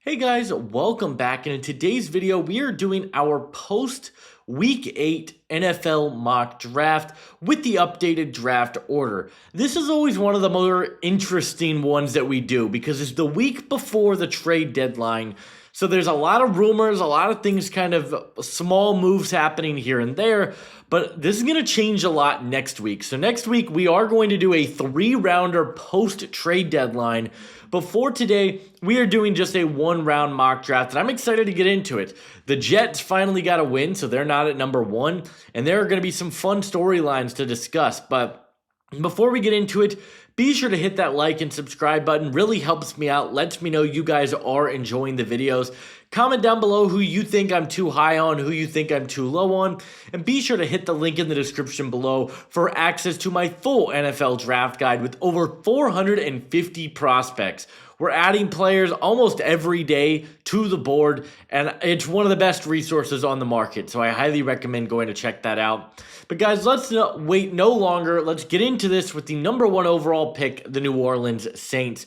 Hey guys, welcome back. And in today's video, we are doing our post Week 8 NFL mock draft with the updated draft order. This is always one of the more interesting ones that we do because it's the week before the trade deadline. So there's a lot of rumors, a lot of things, kind of small moves happening here and there. But this is going to change a lot next week. So next week, we are going to do a 3-rounder post-trade deadline. Before today, we are doing just a 1-round mock draft, and I'm excited to get into it. The Jets finally got a win, so they're not at number 1, and there are going to be some fun storylines to discuss. But before we get into it, be sure to hit that like and subscribe button. Really helps me out, lets me know you guys are enjoying the videos. Comment down below who you think I'm too high on, who you think I'm too low on, and be sure to hit the link in the description below for access to my full NFL draft guide with over 450 prospects. We're adding players almost every day to the board, and it's one of the best resources on the market, so I highly recommend going to check that out. But guys, let's wait no longer. Let's get into this with the number 1 overall pick, the New Orleans Saints.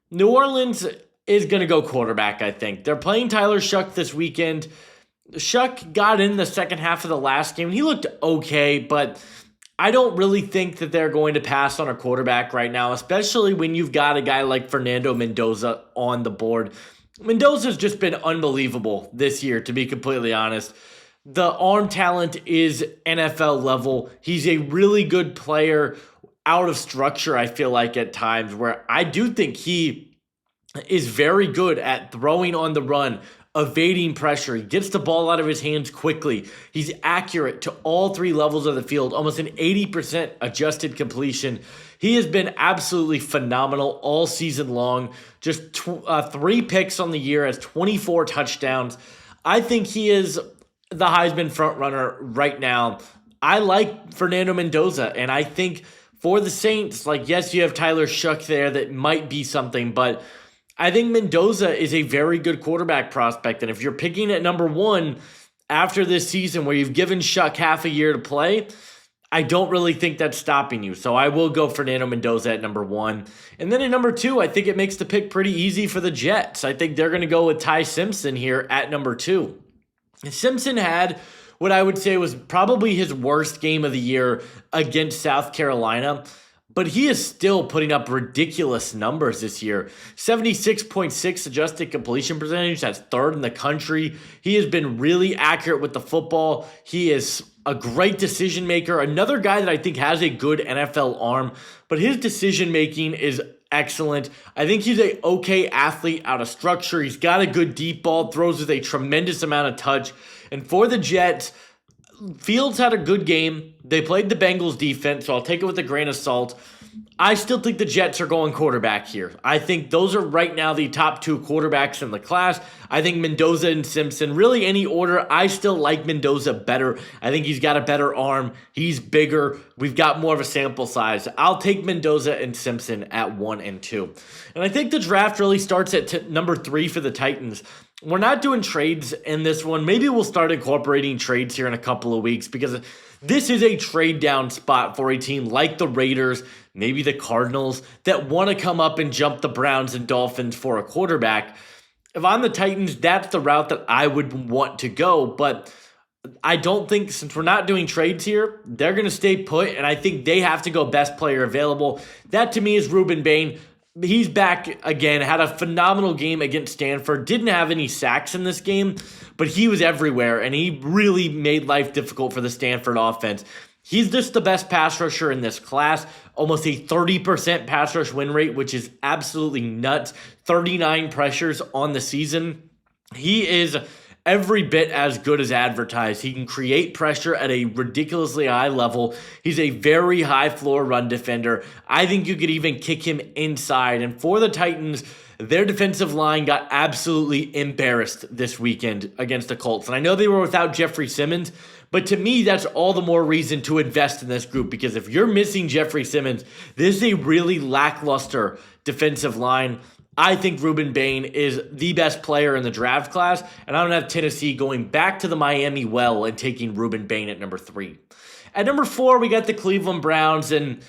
New Orleans is going to go quarterback, I think. They're playing Tyler Shough this weekend. Shough got in the second half of the last game. He looked okay, but I don't really think that they're going to pass on a quarterback right now, especially when you've got a guy like Fernando Mendoza on the board. Mendoza's just been unbelievable this year, to be completely honest. The arm talent is NFL level. He's a really good player out of structure, I feel like, at times, where I do think he is very good at throwing on the run, evading pressure. He gets the ball out of his hands quickly. He's accurate to all 3 levels of the field, almost an 80% adjusted completion. He has been absolutely phenomenal all season long. Just 3 picks on the year, has 24 touchdowns. I think he is the Heisman frontrunner right now. I like Fernando Mendoza, and I think for the Saints, like, yes, you have Tyler Shough there that might be something, but I think Mendoza is a very good quarterback prospect. And if you're picking at number 1 after this season where you've given Shough half a year to play, I don't really think that's stopping you. So I will go Fernando Mendoza at number 1. And then at number 2, I think it makes the pick pretty easy for the Jets. I think they're going to go with Ty Simpson here at number 2. Simpson had what I would say was probably his worst game of the year against South Carolina, but he is still putting up ridiculous numbers this year. 76.6 adjusted completion percentage. That's 3rd in the country. He has been really accurate with the football. He is a great decision maker. Another guy that I think has a good NFL arm, but his decision making is excellent. I think he's an okay athlete out of structure. He's got a good deep ball, throws with a tremendous amount of touch. And for the Jets, Fields had a good game. They played the Bengals defense, so I'll take it with a grain of salt. I still think the Jets are going quarterback here. I think those are right now the top 2 quarterbacks in the class. I think Mendoza and Simpson, really any order, I still like Mendoza better. I think he's got a better arm. He's bigger. We've got more of a sample size. I'll take Mendoza and Simpson at 1 and 2. And I think the draft really starts at number 3 for the Titans. We're not doing trades in this one. Maybe we'll start incorporating trades here in a couple of weeks because this is a trade down spot for a team like the Raiders, maybe the Cardinals, that want to come up and jump the Browns and Dolphins for a quarterback. If I'm the Titans, that's the route that I would want to go. But I don't think, since we're not doing trades here, they're going to stay put, and I think they have to go best player available. That to me is Ruben Bain. He's back again, had a phenomenal game against Stanford, didn't have any sacks in this game, but he was everywhere, and he really made life difficult for the Stanford offense. He's just the best pass rusher in this class, almost a 30% pass rush win rate, which is absolutely nuts, 39 pressures on the season. He is every bit as good as advertised. He can create pressure at a ridiculously high level. He's a very high floor run defender. I think you could even kick him inside. And for the Titans, their defensive line got absolutely embarrassed this weekend against the Colts. And I know they were without Jeffrey Simmons, but to me, that's all the more reason to invest in this group, because if you're missing Jeffrey Simmons, this is a really lackluster defensive line. I think Ruben Bain is the best player in the draft class, and I don't have Tennessee going back to the Miami well and taking Ruben Bain at number 3. At number 4, we got the Cleveland Browns, and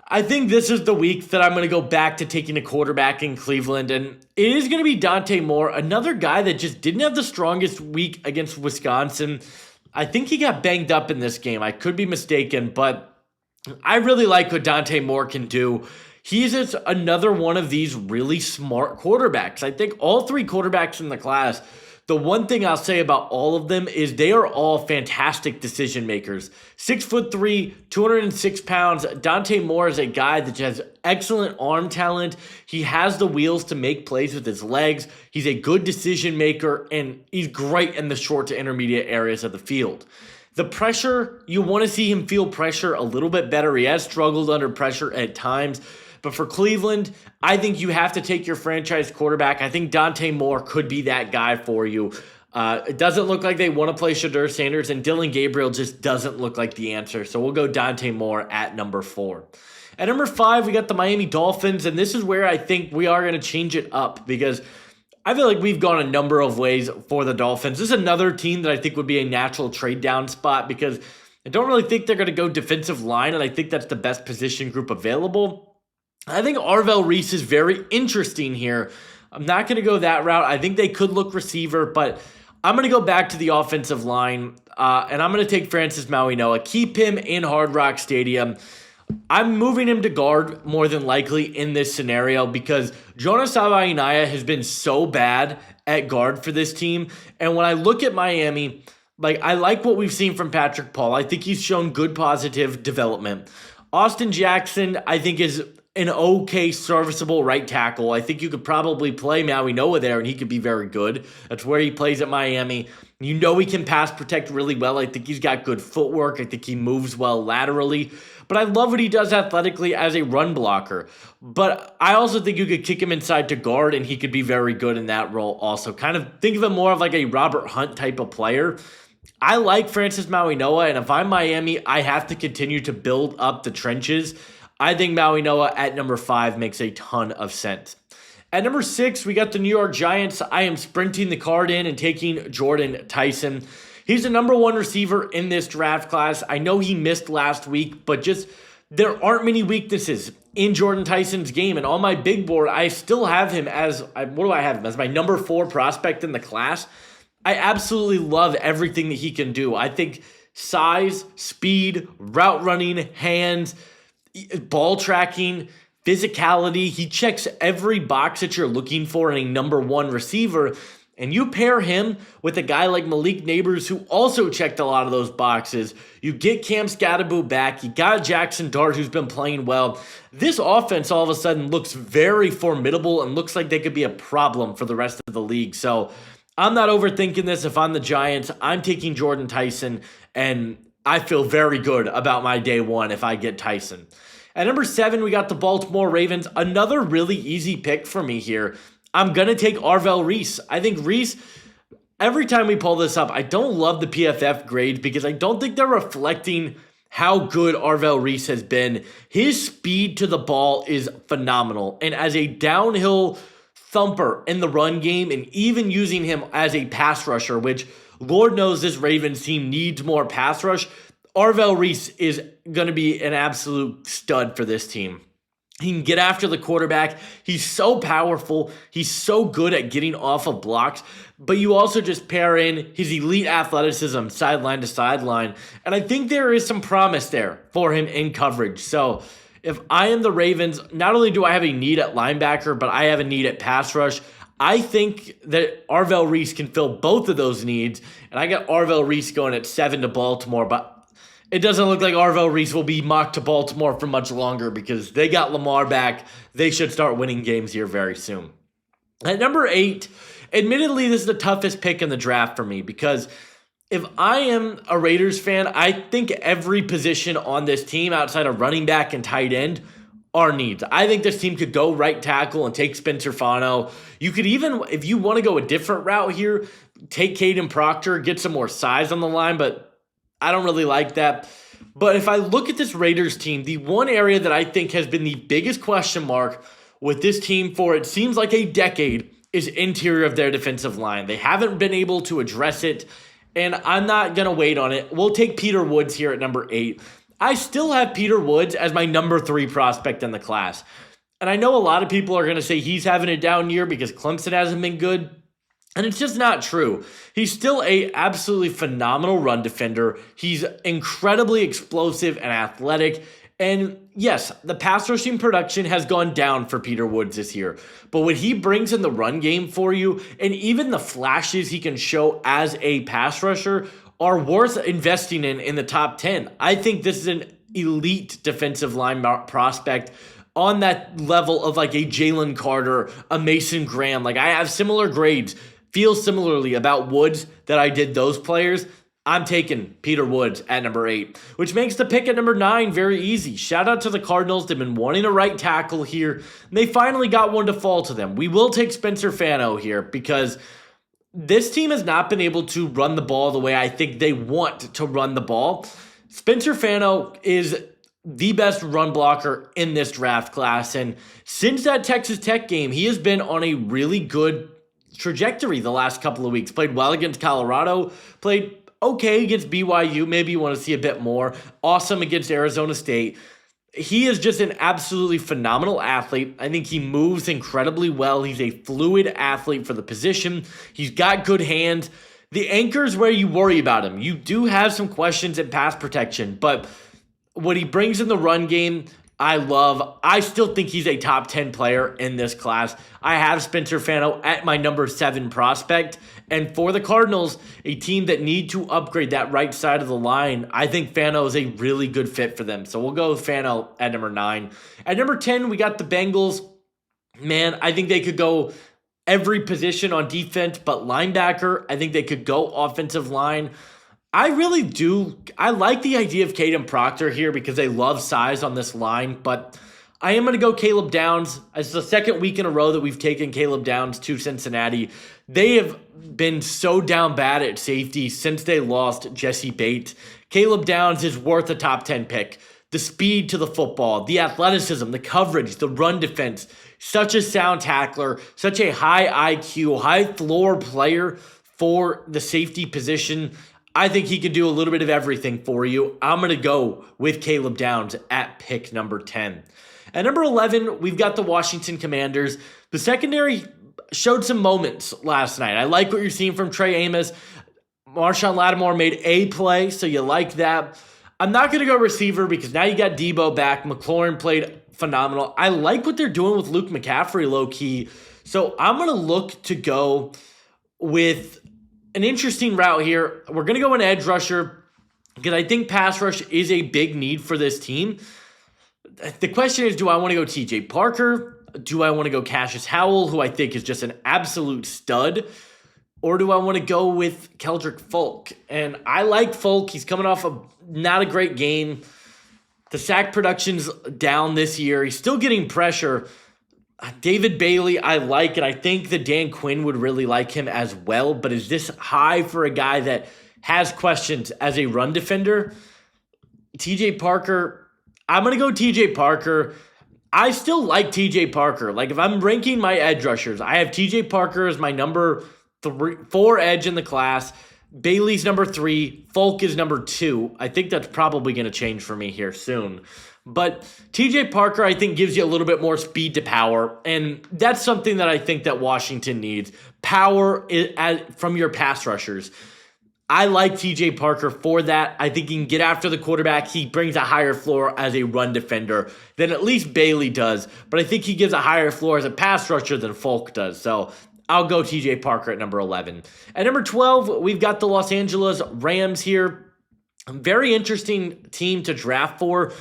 I think this is the week that I'm going to go back to taking a quarterback in Cleveland, and it is going to be Dante Moore, another guy that just didn't have the strongest week against Wisconsin. I think he got banged up in this game. I could be mistaken, but I really like what Dante Moore can do. He's just another one of these really smart quarterbacks. I think all three quarterbacks in the class, the one thing I'll say about all of them is they are all fantastic decision makers. 6'3", 206 pounds. Dante Moore is a guy that has excellent arm talent. He has the wheels to make plays with his legs. He's a good decision maker, and he's great in the short to intermediate areas of the field. The pressure, you want to see him feel pressure a little bit better. He has struggled under pressure at times. But for Cleveland, I think you have to take your franchise quarterback. I think Dante Moore could be that guy for you. It doesn't look like they want to play Shedeur Sanders, and Dylan Gabriel just doesn't look like the answer. So we'll go Dante Moore at number 4. At number 5, we got the Miami Dolphins, and this is where I think we are going to change it up because I feel like we've gone a number of ways for the Dolphins. This is another team that I think would be a natural trade down spot because I don't really think they're going to go defensive line, and I think that's the best position group available. I think Arvell Reese is very interesting here. I'm not going to go that route. I think they could look receiver, but I'm going to go back to the offensive line, and I'm going to take Francis Mauigoa. Keep him in Hard Rock Stadium. I'm moving him to guard more than likely in this scenario because Jonas Avainaya has been so bad at guard for this team. And when I look at Miami, I like what we've seen from Patrick Paul. I think he's shown good positive development. Austin Jackson, I think, is an okay, serviceable right tackle. I think you could probably play Mauigoa there, and he could be very good. That's where he plays at Miami. You know he can pass protect really well. I think he's got good footwork. I think he moves well laterally. But I love what he does athletically as a run blocker. But I also think you could kick him inside to guard, and he could be very good in that role also. Kind of think of him more of like a Robert Hunt type of player. I like Francis Mauigoa, and if I'm Miami, I have to continue to build up the trenches. I think Mauigoa at number 5 makes a ton of sense. At number 6, we got the New York Giants. I am sprinting the card in and taking Jordan Tyson. He's the number 1 receiver in this draft class. I know he missed last week, but just there aren't many weaknesses in Jordan Tyson's game. And on my big board, I still have him as, what do I have him? As my number 4 prospect in the class. I absolutely love everything that he can do. I think size, speed, route running, hands, ball tracking, physicality. He checks every box that you're looking for in a number 1 receiver. And you pair him with a guy like Malik Neighbors, who also checked a lot of those boxes. You get Cam Scatterbo back. You got Jackson Dart, who's been playing well. This offense all of a sudden looks very formidable and looks like they could be a problem for the rest of the league. So I'm not overthinking this. If I'm the Giants, I'm taking Jordan Tyson, and I feel very good about my day 1 if I get Tyson. At number 7, we got the Baltimore Ravens. Another really easy pick for me here. I'm going to take Arvell Reese. I think Reese, every time we pull this up, I don't love the PFF grades because I don't think they're reflecting how good Arvell Reese has been. His speed to the ball is phenomenal. And as a downhill thumper in the run game, and even using him as a pass rusher, which Lord knows this Ravens team needs more pass rush, Arvell Reese is going to be an absolute stud for this team. He can get after the quarterback. He's so powerful. He's so good at getting off of blocks. But you also just pair in his elite athleticism sideline to sideline. And I think there is some promise there for him in coverage. So if I am the Ravens, not only do I have a need at linebacker, but I have a need at pass rush. I think that Arvell Reese can fill both of those needs. And I got Arvell Reese going at 7 to Baltimore. But it doesn't look like Arvell Reese will be mocked to Baltimore for much longer because they got Lamar back. They should start winning games here very soon. At number 8, admittedly, this is the toughest pick in the draft for me because if I am a Raiders fan, I think every position on this team outside of running back and tight end are needs. I think this team could go right tackle and take Spencer Fano. You could even, if you want to go a different route here, take Caden Proctor, get some more size on the line, but I don't really like that. But if I look at this Raiders team, the one area that I think has been the biggest question mark with this team for it seems like a decade is interior of their defensive line. They haven't been able to address it, and I'm not going to wait on it. We'll take Peter Woods here at number 8. I still have Peter Woods as my number 3 prospect in the class. And I know a lot of people are going to say he's having a down year because Clemson hasn't been good. And it's just not true. He's still a absolutely phenomenal run defender. He's incredibly explosive and athletic. And yes, the pass rushing production has gone down for Peter Woods this year. But what he brings in the run game for you, and even the flashes he can show as a pass rusher, are worth investing in the top 10. I think this is an elite defensive line prospect on that level of like a Jalen Carter, a Mason Graham. Like, I have similar grades, feel similarly about Woods that I did those players. I'm taking Peter Woods at number 8, which makes the pick at number 9 very easy. Shout out to the Cardinals. They've been wanting a right tackle here, and they finally got one to fall to them. We will take Spencer Fano here because this team has not been able to run the ball the way I think they want to run the ball. Spencer Fano is the best run blocker in this draft class, and since that Texas Tech game, he has been on a really good trajectory the last couple of weeks. Played well against Colorado, played okay against BYU. Maybe you want to see a bit more. Awesome against Arizona State. He is just an absolutely phenomenal athlete. I think he moves incredibly well. He's a fluid athlete for the position. He's got good hands. The anchor is where you worry about him. You do have some questions in pass protection, but what he brings in the run game, I love. I still think he's a top 10 player in this class. I have Spencer Fano at my number 7 prospect. And for the Cardinals, a team that need to upgrade that right side of the line, I think Fano is a really good fit for them. So we'll go with Fano at number 9. At number 10, we got the Bengals. Man, I think they could go every position on defense, but linebacker, I think they could go offensive line. I really do. I like the idea of Caden Proctor here because they love size on this line, but I am going to go Caleb Downs. It's the second week in a row that we've taken Caleb Downs to Cincinnati. They have been so down bad at safety since they lost Jesse Bates. Caleb Downs is worth a top 10 pick. The speed to the football, the athleticism, the coverage, the run defense, such a sound tackler, such a high IQ, high floor player for the safety position. I think he can do a little bit of everything for you. I'm going to go with Caleb Downs at pick number 10. At number 11, we've got the Washington Commanders. The secondary showed some moments last night. I like what you're seeing from Trey Amos. Marshawn Lattimore made a play, so you like that. I'm not going to go receiver because now you got Debo back. McLaurin played phenomenal. I like what they're doing with Luke McCaffrey low-key. So I'm going to look to go with an interesting route here. We're going to go an edge rusher because I think pass rush is a big need for this team. The question is, do I want to go TJ Parker? Do I want to go Cassius Howell, who I think is just an absolute stud? Or do I want to go with Keldrick Folk? And I like Folk. He's coming off of not a great game. The sack production's down this year. He's still getting pressure. David Bailey, I like, and I think that Dan Quinn would really like him as well. But is this high for a guy that has questions as a run defender? TJ Parker, I'm going to go TJ Parker. I still like TJ Parker. Like, if I'm ranking my edge rushers, I have TJ Parker as my number 4 edge in the class. Bailey's number 3. Folk is number 2. I think that's probably going to change for me here soon. But TJ Parker, I think, gives you a little bit more speed to power, and that's something that I think that Washington needs. Power from your pass rushers. I like TJ Parker for that. I think he can get after the quarterback. He brings a higher floor as a run defender than at least Bailey does, but I think he gives a higher floor as a pass rusher than Folk does. So I'll go TJ Parker at number 11. At number 12, we've got the Los Angeles Rams here. Very interesting team to draft for.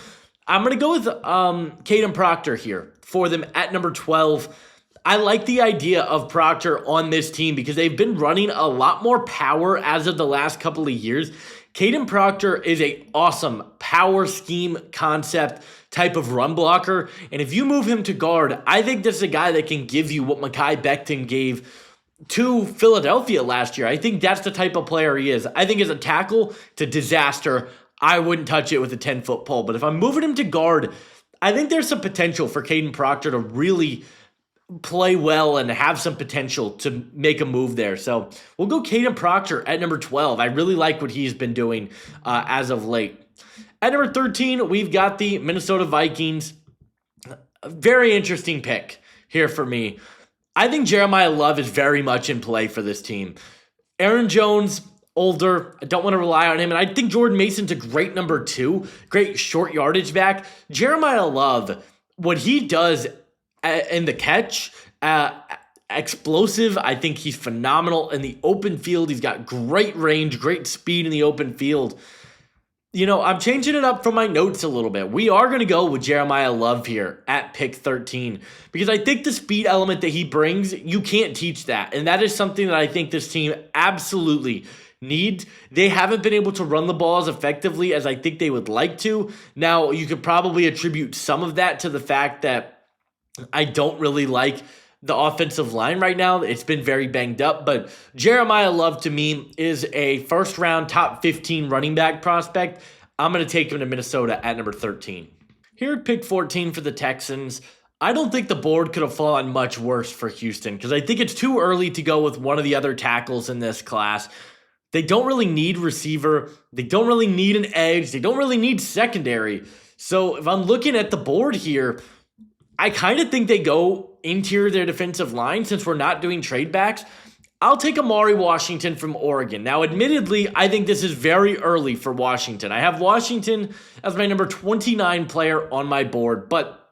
I'm going to go with Caden Proctor here for them at number 12. I like the idea of Proctor on this team because they've been running a lot more power as of the last couple of years. Caden Proctor is an awesome power scheme concept type of run blocker. And if you move him to guard, I think this is a guy that can give you what Mekhi Becton gave to Philadelphia last year. I think that's the type of player he is. I think as a tackle, it's a disaster. I wouldn't touch it with a 10-foot pole. But if I'm moving him to guard, I think there's some potential for Caden Proctor to really play well and have some potential to make a move there. So we'll go Caden Proctor at number 12. I really like what he's been doing as of late. At number 13, we've got the Minnesota Vikings. A very interesting pick here for me. I think Jeremiah Love is very much in play for this team. Aaron Jones, older. I don't want to rely on him. And I think Jordan Mason's a great number 2, great short yardage back. Jeremiah Love, what he does in the catch, explosive. I think he's phenomenal in the open field. He's got great range, great speed in the open field. You know, I'm changing it up from my notes a little bit. We are going to go with Jeremiah Love here at pick 13 because I think the speed element that he brings, you can't teach that. And that is something that I think this team absolutely needs. They haven't been able to run the ball as effectively as I think they would like to. Now, you could probably attribute some of that to the fact that I don't really like the offensive line right now. It's been very banged up, but Jeremiah Love to me is a first round top 15 running back prospect. I'm going to take him to Minnesota at number 13. Here at pick 14 for the Texans, I don't think the board could have fallen much worse for Houston because I think it's too early to go with one of the other tackles in this class. They don't really need receiver. They don't really need an edge. They don't really need secondary. So if I'm looking at the board here, I kind of think they go interior their defensive line since we're not doing trade backs. I'll take Amari Washington from Oregon. Now, admittedly, I think this is very early for Washington. I have Washington as my number 29 player on my board, but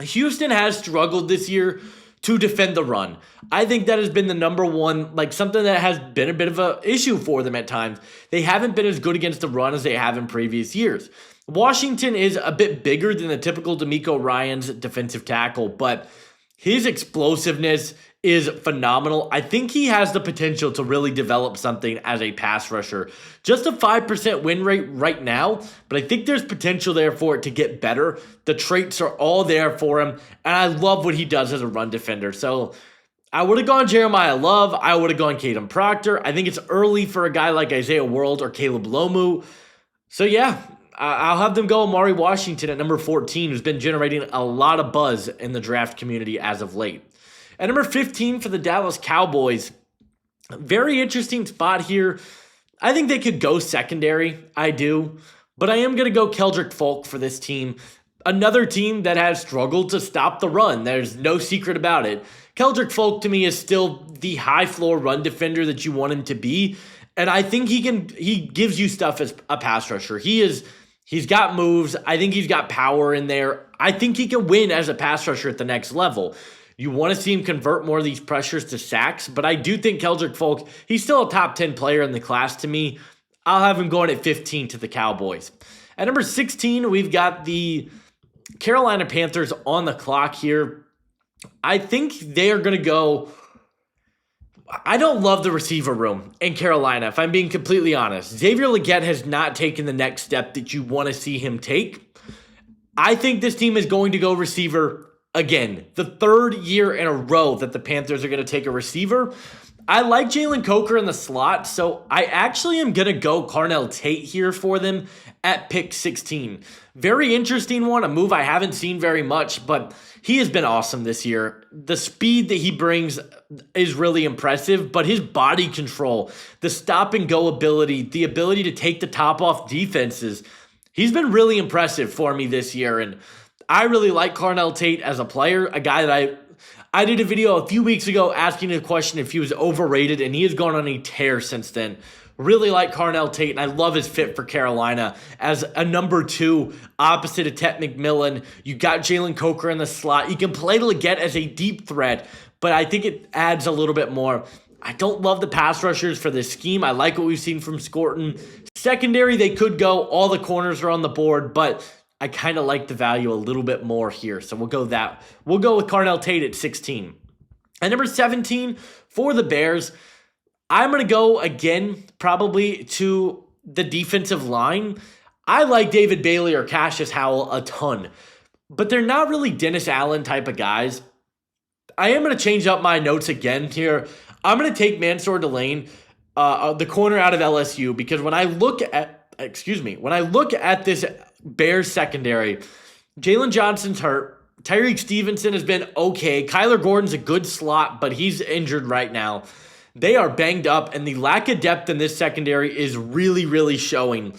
Houston has struggled this year to defend the run. I think that has been the number one, like something that has been a bit of an issue for them at times. They haven't been as good against the run as they have in previous years. Washington is a bit bigger than the typical DeMeco Ryans defensive tackle, but his explosiveness is phenomenal. I think he has the potential to really develop something as a pass rusher. Just a 5% win rate right now, but I think there's potential there for it to get better. The traits are all there for him, and I love what he does as a run defender. So I would have gone Jeremiah Love. I would have gone Caden Proctor. I think it's early for a guy like Isaiah World or Caleb Lomu. So yeah, I'll have them go Amari Washington at number 14, who's been generating a lot of buzz in the draft community as of late. At number 15 for the Dallas Cowboys, very interesting spot here. I think they could go secondary. I do. But I am going to go Keldrick Folk for this team. Another team that has struggled to stop the run. There's no secret about it. Keldrick Folk to me is still the high floor run defender that you want him to be. And I think he gives you stuff as a pass rusher. He's got moves. I think he's got power in there. I think he can win as a pass rusher at the next level. You want to see him convert more of these pressures to sacks, but I do think Keldrick Folk, he's still a top 10 player in the class to me. I'll have him going at 15 to the Cowboys. At number 16, we've got the Carolina Panthers on the clock here. I think they are going to go. I don't love the receiver room in Carolina, if I'm being completely honest. Xavier Legette has not taken the next step that you want to see him take. I think this team is going to go receiver again. The third year in a row that the Panthers are going to take a receiver. I like Jalen Coker in the slot, so I actually am going to go Carnell Tate here for them at pick 16. Very interesting one, a move I haven't seen very much, but he has been awesome this year. The speed that he brings is really impressive, but his body control, the stop and go ability, the ability to take the top off defenses, he's been really impressive for me this year, and I really like Carnell Tate as a player, a guy that I did a video a few weeks ago asking a question if he was overrated, and he has gone on a tear since then. Really like Carnell Tate, and I love his fit for Carolina as a number 2 opposite of Tet McMillan. You got Jalen Coker in the slot. You can play Legette as a deep threat, but I think it adds a little bit more. I don't love the pass rushers for this scheme. I like what we've seen from Scorton. Secondary, they could go. All the corners are on the board, but I kind of like the value a little bit more here, so we'll go that. We'll go with Carnell Tate at 16. At number 17 for the Bears, I'm going to go again probably to the defensive line. I like David Bailey or Cassius Howell a ton, but they're not really Dennis Allen type of guys. I am going to change up my notes again here. I'm going to take Mansour Delane, the corner out of LSU, because when I look at this Bears secondary, Jalen Johnson's hurt. Tyreek Stevenson has been okay. Kyler Gordon's a good slot, but he's injured right now. They are banged up, and the lack of depth in this secondary is really, really showing.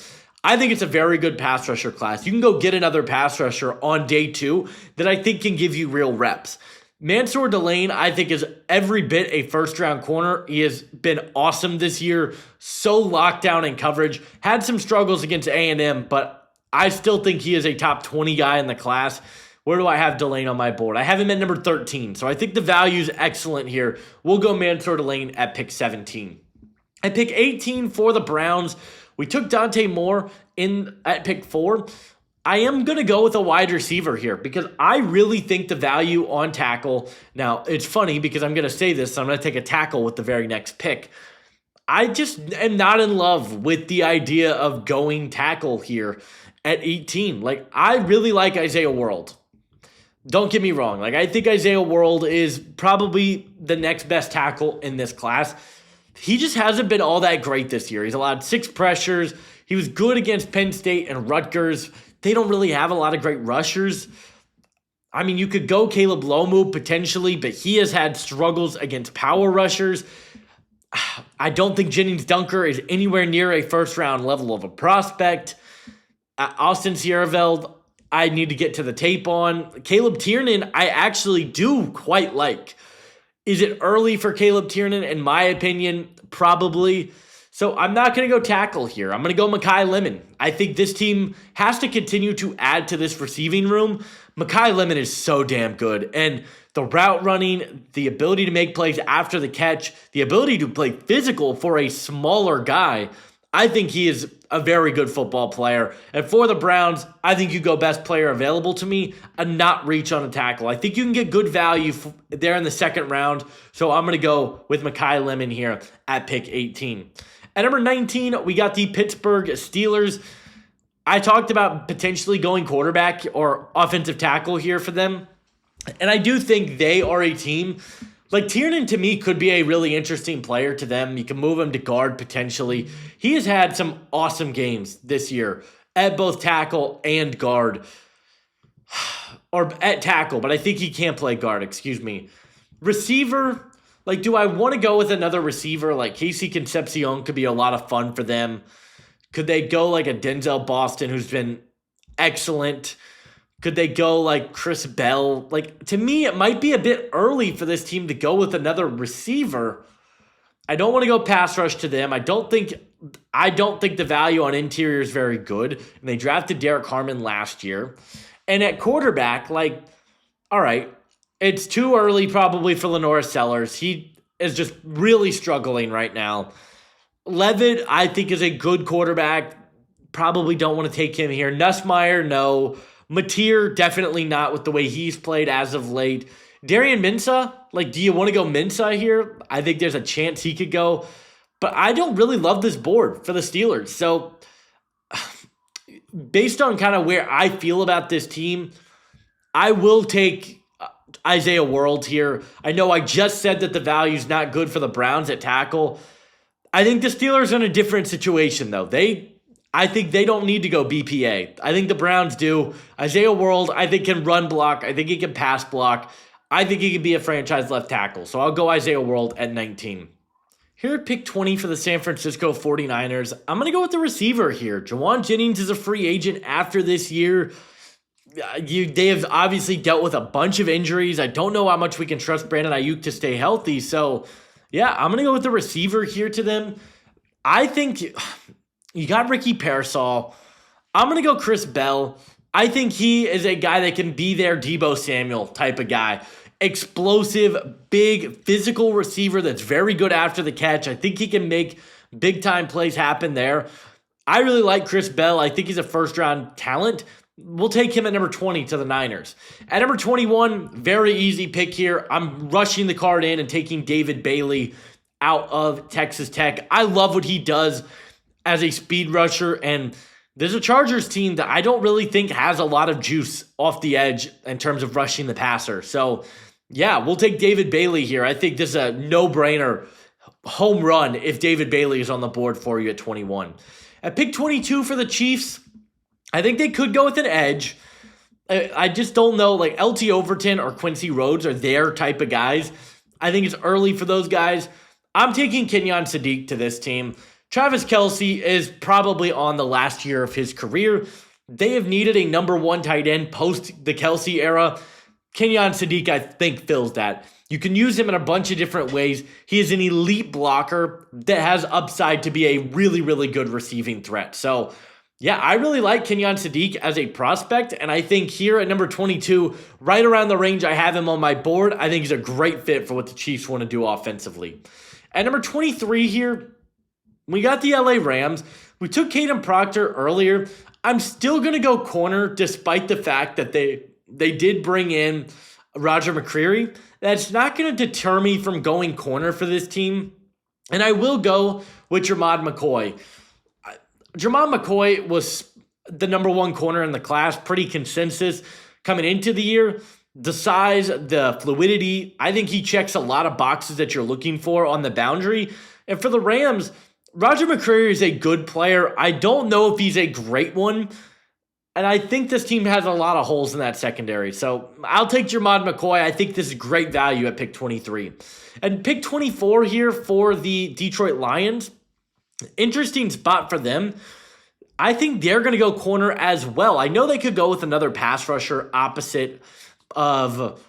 I think it's a very good pass rusher class. You can go get another pass rusher on day 2 that I think can give you real reps. Mansour Delane, I think, is every bit a first-round corner. He has been awesome this year, so locked down in coverage. Had some struggles against A&M, but I still think he is a top 20 guy in the class. Where do I have Delane on my board? I have him at number 13, so I think the value is excellent here. We'll go Mansour Delane at pick 17. At pick 18 for the Browns, we took Dante Moore at pick 4. I am going to go with a wide receiver here because I really think the value on tackle. Now, it's funny because I'm going to say this, so I'm going to take a tackle with the very next pick. I just am not in love with the idea of going tackle here at 18. Like, I really like Isaiah World. Don't get me wrong. Like, I think Isaiah World is probably the next best tackle in this class. He just hasn't been all that great this year. He's allowed 6 pressures. He was good against Penn State and Rutgers. They don't really have a lot of great rushers. I mean, you could go Caleb Lomu potentially, but he has had struggles against power rushers. I don't think Jennings Dunker is anywhere near a first-round level of a prospect. Austin Sierreveld, I need to get to the tape on. Caleb Tiernan, I actually do quite like. Is it early for Caleb Tiernan? In my opinion, probably. So I'm not going to go tackle here. I'm going to go Mekhi Lemon. I think this team has to continue to add to this receiving room. Mekhi Lemon is so damn good. And the route running, the ability to make plays after the catch, the ability to play physical for a smaller guy, I think he is a very good football player. And for the Browns, I think you go best player available to me and not reach on a tackle. I think you can get good value there in the second round. So I'm going to go with Mekhi Lemon here at pick 18. At number 19, we got the Pittsburgh Steelers. I talked about potentially going quarterback or offensive tackle here for them. And I do think they are a team. Like, Tiernan, to me, could be a really interesting player to them. You can move him to guard potentially. He has had some awesome games this year at both tackle and guard. Or at tackle, but I think he can play guard, excuse me. Receiver, like, do I want to go with another receiver? Like, Casey Concepcion could be a lot of fun for them. Could they go like a Denzel Boston, who's been excellent? Could they go like Chris Bell? Like, to me, it might be a bit early for this team to go with another receiver. I don't want to go pass rush to them. I don't think the value on interior is very good. And they drafted Derek Harmon last year. And at quarterback, like, all right, it's too early probably for Lenore Sellers. He is just really struggling right now. Levitt, I think, is a good quarterback. Probably don't want to take him here. Nussmeier, no. Mateer, definitely not with the way he's played as of late. Darian Mensah, like, do you want to go Mensah here? I think there's a chance he could go. But I don't really love this board for the Steelers. So, based on kind of where I feel about this team, I will take Isaiah World here. I know I just said that the value's not good for the Browns at tackle. I think the Steelers are in a different situation, though. I think they don't need to go BPA. I think the Browns do. Isaiah World, I think, can run block. I think he can pass block. I think he can be a franchise left tackle. So I'll go Isaiah World at 19. Here at pick 20 for the San Francisco 49ers, I'm going to go with the receiver here. Jawan Jennings is a free agent after this year. They have obviously dealt with a bunch of injuries. I don't know how much we can trust Brandon Ayuk to stay healthy. So, yeah, I'm going to go with the receiver here to them. I think you got Ricky Pearsall. I'm going to go Chris Bell. I think he is a guy that can be their Deebo Samuel type of guy. Explosive, big, physical receiver that's very good after the catch. I think he can make big-time plays happen there. I really like Chris Bell. I think he's a first-round talent. We'll take him at number 20 to the Niners. At number 21, very easy pick here. I'm rushing the card in and taking David Bailey out of Texas Tech. I love what he does as a speed rusher, and there's a Chargers team that I don't really think has a lot of juice off the edge in terms of rushing the passer. So, yeah, we'll take David Bailey here. I think this is a no-brainer home run if David Bailey is on the board for you at 21. At pick 22 for the Chiefs, I think they could go with an edge. I just don't know. Like, LT Overton or Quincy Rhodes are their type of guys. I think it's early for those guys. I'm taking Kenyon Sadiq to this team. Travis Kelce is probably on the last year of his career. They have needed a number one tight end post the Kelce era. Kenyon Sadiq, I think, fills that. You can use him in a bunch of different ways. He is an elite blocker that has upside to be a really, really good receiving threat. So, yeah, I really like Kenyon Sadiq as a prospect, and I think here at number 22, right around the range I have him on my board, I think he's a great fit for what the Chiefs want to do offensively. At number 23 here, we got the LA Rams. We took Caden Proctor earlier. I'm still going to go corner despite the fact that they did bring in Roger McCreary. That's not going to deter me from going corner for this team. And I will go with Jermod McCoy. Jermod McCoy was the number one corner in the class, pretty consensus coming into the year. The size, the fluidity, I think he checks a lot of boxes that you're looking for on the boundary. And for the Rams, Roger McCreary is a good player. I don't know if he's a great one. And I think this team has a lot of holes in that secondary. So I'll take Jermod McCoy. I think this is great value at pick 23. And pick 24 here for the Detroit Lions. Interesting spot for them. I think they're going to go corner as well. I know they could go with another pass rusher opposite of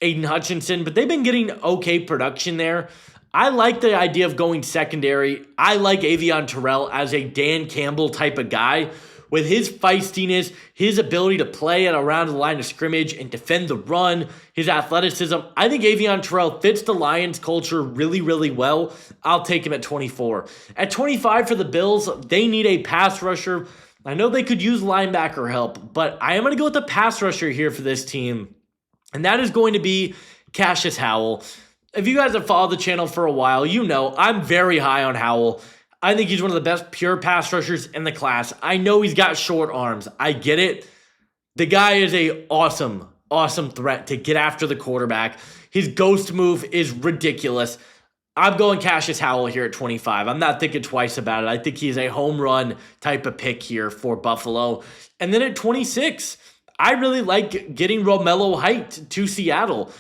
Aiden Hutchinson, but they've been getting okay production there. I like the idea of going secondary. I like Avion Terrell as a Dan Campbell type of guy. With his feistiness, his ability to play at around the line of scrimmage and defend the run, his athleticism, I think Avion Terrell fits the Lions culture really, really well. I'll take him at 24. At 25 for the Bills, they need a pass rusher. I know they could use linebacker help, but I am going to go with the pass rusher here for this team, and that is going to be Cassius Howell. If you guys have followed the channel for a while, you know I'm very high on Howell. I think he's one of the best pure pass rushers in the class. I know he's got short arms. I get it. The guy is a awesome threat to get after the quarterback. His ghost move is ridiculous. I'm going Cassius Howell here at 25. I'm not thinking twice about it. I think he's a home run type of pick here for Buffalo. And then at 26, I really like getting Romello Height to Seattle.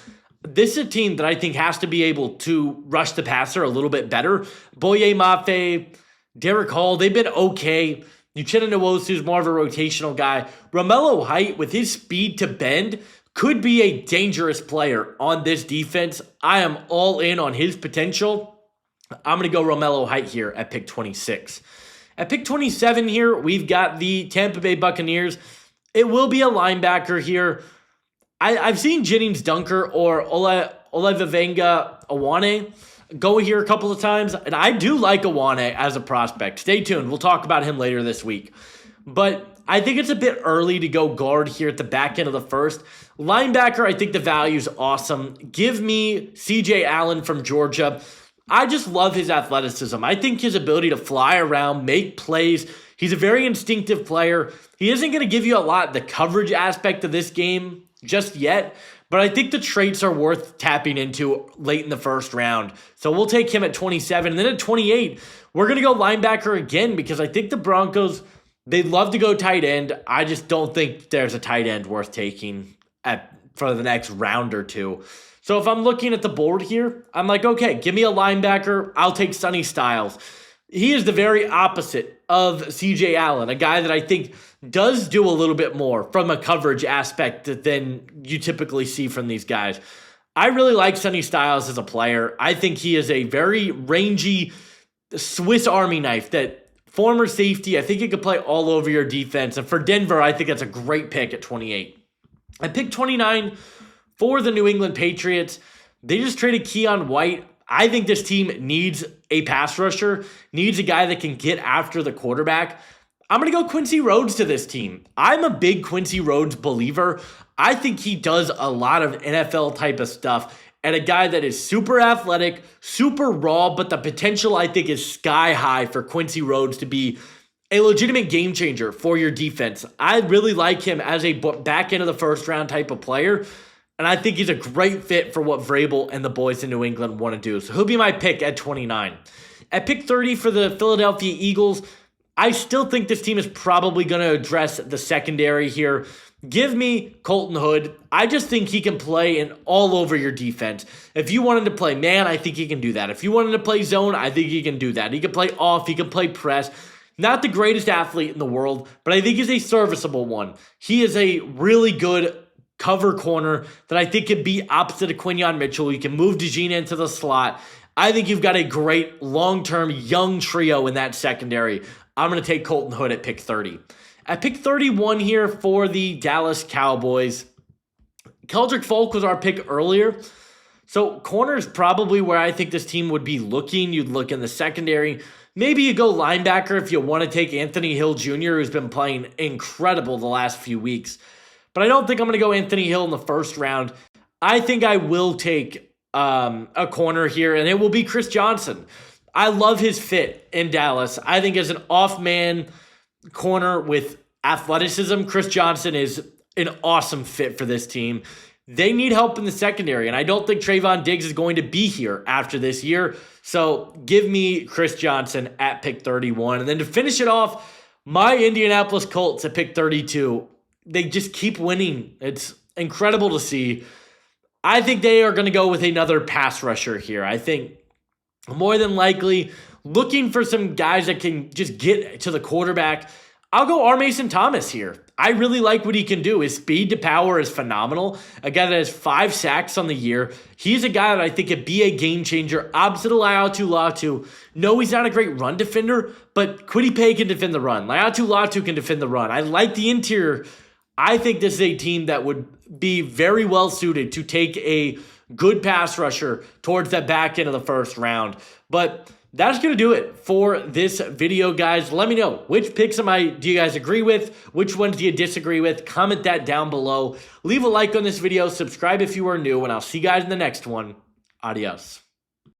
This is a team that I think has to be able to rush the passer a little bit better. Boye Mafe, Derek Hall, they've been okay. Uchenna Nwosu is more of a rotational guy. Romello Height, with his speed to bend, could be a dangerous player on this defense. I am all in on his potential. I'm going to go Romello Height here at pick 26. At pick 27 here, we've got the Tampa Bay Buccaneers. It will be a linebacker here. I've seen Jennings Dunker or Olavivenga Awane go here a couple of times, and I do like Awane as a prospect. Stay tuned. We'll talk about him later this week. But I think it's a bit early to go guard here at the back end of the first. Linebacker, I think the value is awesome. Give me CJ Allen from Georgia. I just love his athleticism. I think his ability to fly around, make plays. He's a very instinctive player. He isn't going to give you a lot the coverage aspect of this game just yet, but I think the traits are worth tapping into late in the first round. So we'll take him at 27. And then at 28, we're going to go linebacker again because I think the Broncos, they'd love to go tight end. I just don't think there's a tight end worth taking for the next round or two. So if I'm looking at the board here, I'm like, okay, give me a linebacker. I'll take Sonny Styles. He is the very opposite of CJ Allen, a guy that I think does do a little bit more from a coverage aspect than you typically see from these guys. I really like Sonny Styles as a player. I think he is a very rangy Swiss Army knife that former safety, I think he could play all over your defense. And for Denver, I think that's a great pick at 28. At pick 29 for the New England Patriots, they just traded Keon White. I think this team needs a pass rusher, needs a guy that can get after the quarterback. I'm going to go Quincy Rhodes to this team. I'm a big Quincy Rhodes believer. I think he does a lot of NFL type of stuff, and a guy that is super athletic, super raw, but the potential I think is sky high for Quincy Rhodes to be a legitimate game changer for your defense. I really like him as a back end of the first round type of player. And I think he's a great fit for what Vrabel and the boys in New England want to do. So he'll be my pick at 29. At pick 30 for the Philadelphia Eagles, I still think this team is probably going to address the secondary here. Give me Colton Hood. I just think he can play in all over your defense. If you wanted to play man, I think he can do that. If you wanted to play zone, I think he can do that. He can play off. He can play press. Not the greatest athlete in the world, but I think he's a serviceable one. He is a really good cover corner that I think can be opposite of Quinyon Mitchell. You can move DeGene into the slot. I think you've got a great long-term young trio in that secondary. I'm going to take Colton Hood at pick 30. At pick 31 here for the Dallas Cowboys, Keldrick Folk was our pick earlier. So corner is probably where I think this team would be looking. You'd look in the secondary. Maybe you go linebacker if you want to take Anthony Hill Jr., who's been playing incredible the last few weeks. But I don't think I'm going to go Anthony Hill in the first round. I think I will take a corner here, and it will be Chris Johnson. I love his fit in Dallas. I think as an off-man corner with athleticism, Chris Johnson is an awesome fit for this team. They need help in the secondary, and I don't think Trayvon Diggs is going to be here after this year. So give me Chris Johnson at pick 31. And then to finish it off, my Indianapolis Colts at pick 32. They just keep winning. It's incredible to see. I think they are going to go with another pass rusher here. I think more than likely looking for some guys that can just get to the quarterback. I'll go R. Mason Thomas here. I really like what he can do. His speed to power is phenomenal. A guy that has 5 sacks on the year. He's a guy that I think could be a game changer. Opposite of Laiatu Latu. No, he's not a great run defender, but Kwity Paye can defend the run. Laiatu Latu can defend the run. I like the interior. I think this is a team that would be very well suited to take a good pass rusher towards that back end of the first round. But that's going to do it for this video, guys. Let me know, which picks do you guys agree with? Which ones do you disagree with? Comment that down below. Leave a like on this video. Subscribe if you are new, and I'll see you guys in the next one. Adios.